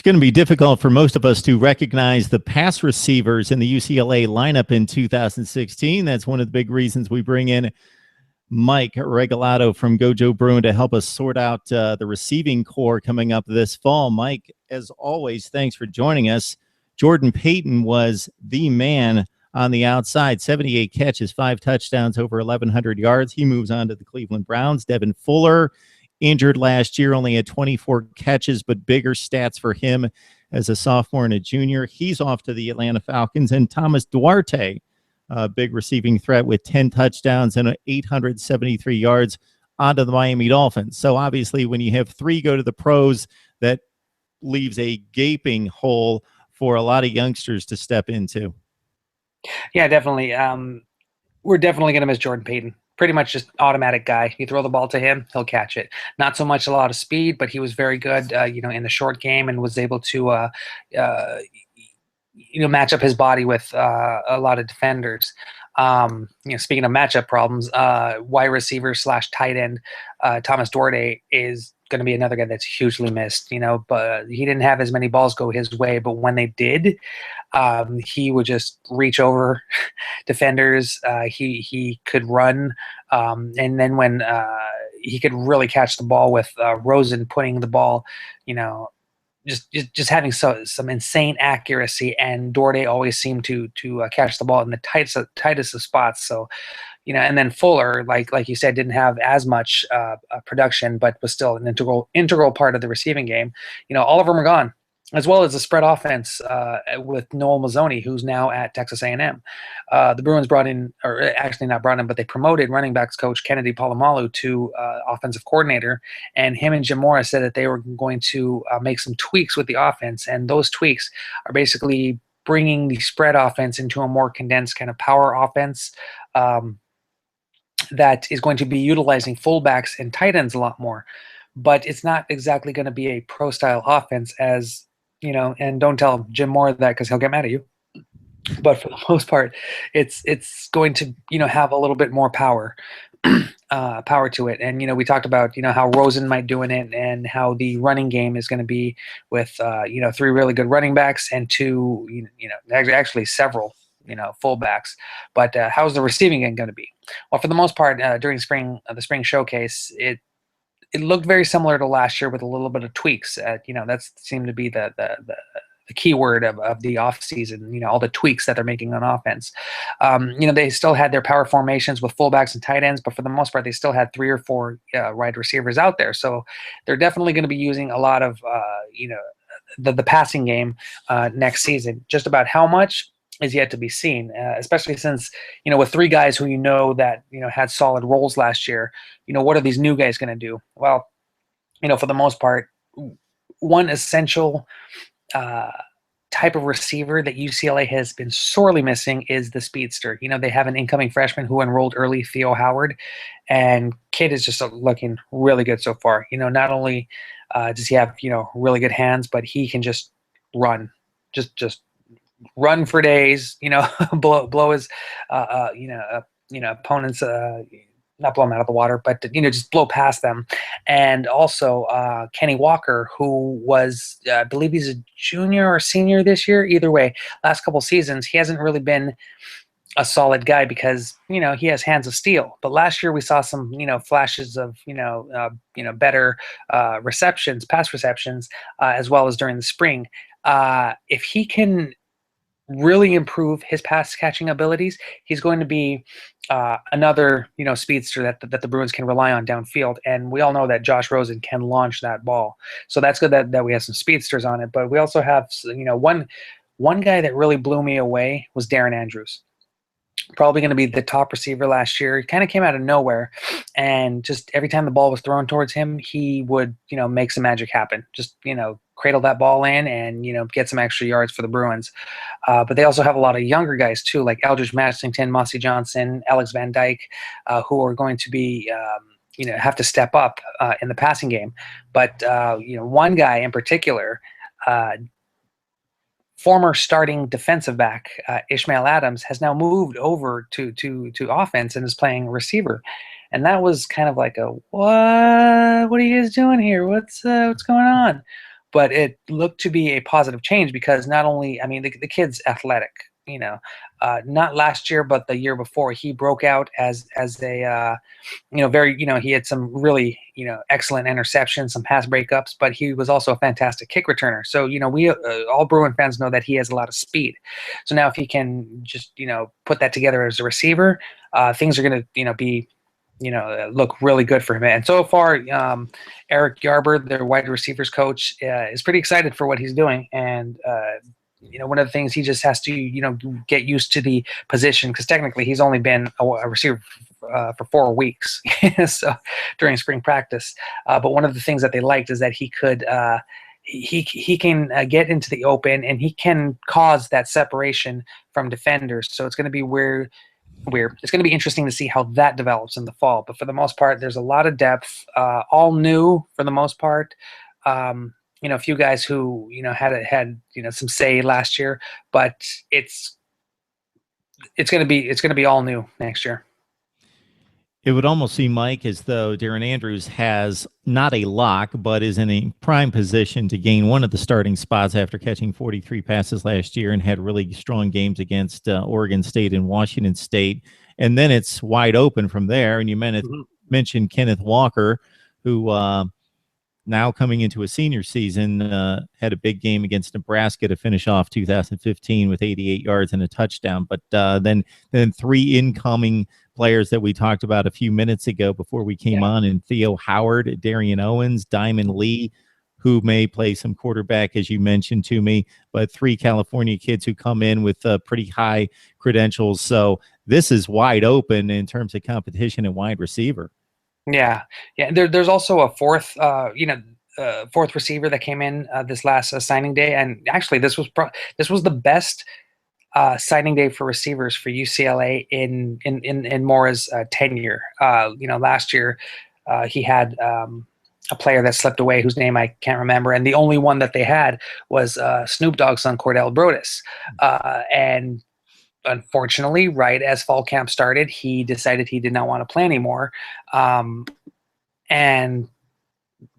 going to be difficult for most of us to recognize the pass receivers in the UCLA lineup in 2016. That's one of the big reasons we bring in Mike Regalado from Gojo Bruin to help us sort out the receiving core coming up this fall. Mike, as always, thanks for joining us. Jordan Payton was the man on the outside, 78 catches, 5 touchdowns, over 1,100 yards. He moves on to the Cleveland Browns. Devin Fuller, injured last year, only had 24 catches, but bigger stats for him as a sophomore and a junior. He's off to the Atlanta Falcons. And Thomas Duarte, a big receiving threat with 10 touchdowns and 873 yards, onto the Miami Dolphins. So obviously when you have 3 go to the pros, that leaves a gaping hole for a lot of youngsters to step into. Yeah, definitely. We're definitely going to miss Jordan Payton. Pretty much just automatic guy. You throw the ball to him, he'll catch it. Not so much a lot of speed, but he was very good, in the short game, and was able to, match up his body with a lot of defenders. Speaking of matchup problems, wide receiver / tight end Thomas Duarte is going to be another guy that's hugely missed. But he didn't have as many balls go his way, but when they did, he would just reach over defenders. He could run, and then when he could really catch the ball with Rosen putting the ball, just having some insane accuracy, and Duarte always seemed to catch the ball in the tightest of spots. So, and then Fuller, like you said, didn't have as much production, but was still an integral part of the receiving game. All of them are gone, as well as the spread offense with Noel Mazzoni, who's now at Texas A&M. The Bruins brought in, or actually not brought in, but they promoted running backs coach Kennedy Polamalu to offensive coordinator, and him and Jim Morris said that they were going to make some tweaks with the offense, and those tweaks are basically bringing the spread offense into a more condensed kind of power offense that is going to be utilizing fullbacks and tight ends a lot more. But it's not exactly going to be a pro-style offense, as and don't tell Jim Moore that, because he'll get mad at you. But for the most part, it's going to have a little bit more power to it. And we talked about how Rosen might do in it, and how the running game is going to be with 3 really good running backs and 2 actually several fullbacks. But how's the receiving game going to be? Well, for the most part, during the spring showcase, it looked very similar to last year with a little bit of tweaks. That seemed to be the key word of the off season. All the tweaks that they're making on offense. They still had their power formations with fullbacks and tight ends, but for the most part, they still had 3 or 4 wide receivers out there. So they're definitely going to be using a lot of the passing game next season. Just about how much is yet to be seen, especially since, with 3 guys who that had solid roles last year. What are these new guys going to do? Well, for the most part, one essential type of receiver that UCLA has been sorely missing is the speedster. They have an incoming freshman who enrolled early, Theo Howard, and kid is just looking really good so far. Not only does he have really good hands, but he can just run, just run for days, blow his, opponents, not blow them out of the water, but, just blow past them. And also Kenny Walker, who was, I believe he's a junior or senior this year. Either way, last couple seasons, he hasn't really been a solid guy because, he has hands of steel. But last year we saw some, flashes of, better pass receptions, as well as during the spring. If he can really improve his pass catching abilities, he's going to be another speedster that the Bruins can rely on downfield. And we all know that Josh Rosen can launch that ball, so that's good that we have some speedsters on it. But we also have one guy that really blew me away was Darren Andrews. Probably going to be the top receiver last year. He kind of came out of nowhere, and just every time the ball was thrown towards him, he would make some magic happen. Just cradle that ball in and get some extra yards for the Bruins. But they also have a lot of younger guys too, like Eldridge Massington, Mossy Johnson, Alex Van Dyke, who are going to be have to step up in the passing game. But one guy in particular, former starting defensive back Ishmael Adams, has now moved over to offense and is playing receiver. And that was kind of like a, what are you guys doing here? What's going on? but it looked to be a positive change because not only, I mean, the kid's athletic, not last year, but the year before, he broke out as a very, he had some really, excellent interceptions, some pass breakups, but he was also a fantastic kick returner. So, we all Bruin fans know that he has a lot of speed. So now if he can just, put that together as a receiver, things are going to, be, look really good for him. And so far, Eric Yarber, their wide receivers coach, is pretty excited for what he's doing. And, one of the things he just has to, get used to the position, because technically he's only been a receiver for 4 weeks, so during spring practice. But one of the things that they liked is that he could he can get into the open, and he can cause that separation from defenders. So it's going to be it's going to be interesting to see how that develops in the fall. But for the most part, there's a lot of depth, all new for the most part. A few guys who had some say last year, but it's going to be all new next year. It would almost seem, Mike, as though Darren Andrews has not a lock, but is in a prime position to gain one of the starting spots after catching 43 passes last year and had really strong games against Oregon State and Washington State. And then it's wide open from there. And you mentioned Kenneth Walker, who now coming into a senior season, had a big game against Nebraska to finish off 2015 with 88 yards and a touchdown. But then 3 incoming players that we talked about a few minutes ago before we came on, and Theo Howard, Darian Owens, Diamond Lee, who may play some quarterback, as you mentioned to me, but 3 California kids who come in with pretty high credentials. So this is wide open in terms of competition at wide receiver. Yeah. There's also a fourth receiver that came in this last signing day, and actually this was the best signing day for receivers for UCLA in Mora's tenure. Last year he had a player that slipped away whose name I can't remember, and the only one that they had was Snoop Dogg's son Cordell Brodus, and unfortunately, right as fall camp started, he decided he did not want to play anymore, and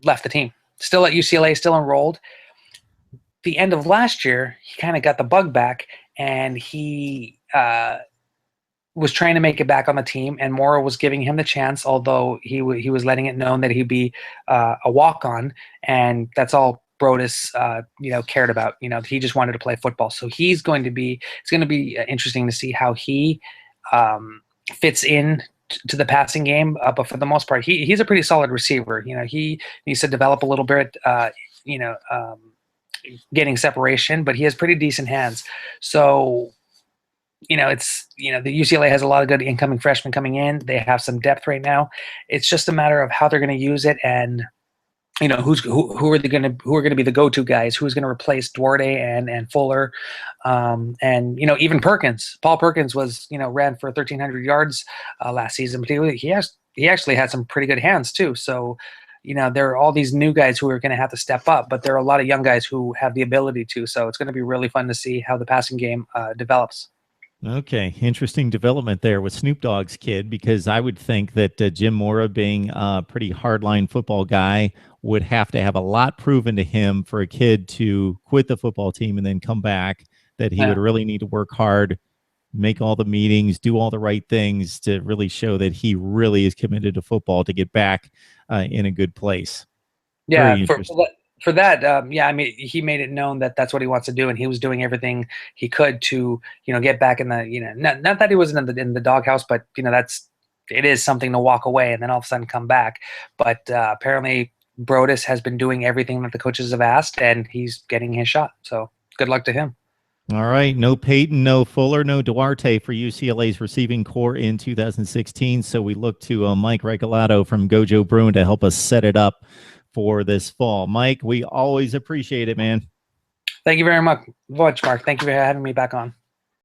left the team. Still at UCLA, still enrolled. The end of last year, he kind of got the bug back, and he was trying to make it back on the team, and Mora was giving him the chance, although he was letting it known that he'd be a walk-on, and that's all Brodus cared about. He just wanted to play football. So it's going to be interesting to see how he fits in to the passing game. But for the most part, he's a pretty solid receiver. He needs to develop a little bit, getting separation, but he has pretty decent hands. So, the UCLA has a lot of good incoming freshmen coming in. They have some depth right now. It's just a matter of how they're going to use it, and who are going to be the go-to guys? Who's going to replace Duarte and Fuller, and even Perkins. Paul Perkins was ran for 1,300 yards last season, but he actually had some pretty good hands too. So there are all these new guys who are going to have to step up, but there are a lot of young guys who have the ability to. So it's going to be really fun to see how the passing game develops. Okay, interesting development there with Snoop Dogg's kid, because I would think that Jim Mora, being a pretty hardline football guy, would have to have a lot proven to him for a kid to quit the football team and then come back, that he would really need to work hard, make all the meetings, do all the right things to really show that he really is committed to football to get back in a good place. Yeah, for that, I mean, he made it known that that's what he wants to do, and he was doing everything he could to, get back in the, not that he wasn't in the doghouse, but it is something to walk away and then all of a sudden come back. But apparently, Brodus has been doing everything that the coaches have asked, and he's getting his shot. So good luck to him. All right, no Peyton, no Fuller, no Duarte for UCLA's receiving core in 2016. So we look to Mike Regalado from Gojo Bruin to help us set it up for this fall. Mike, we always appreciate it, man. Thank you very much, Mark. Thank you for having me back on.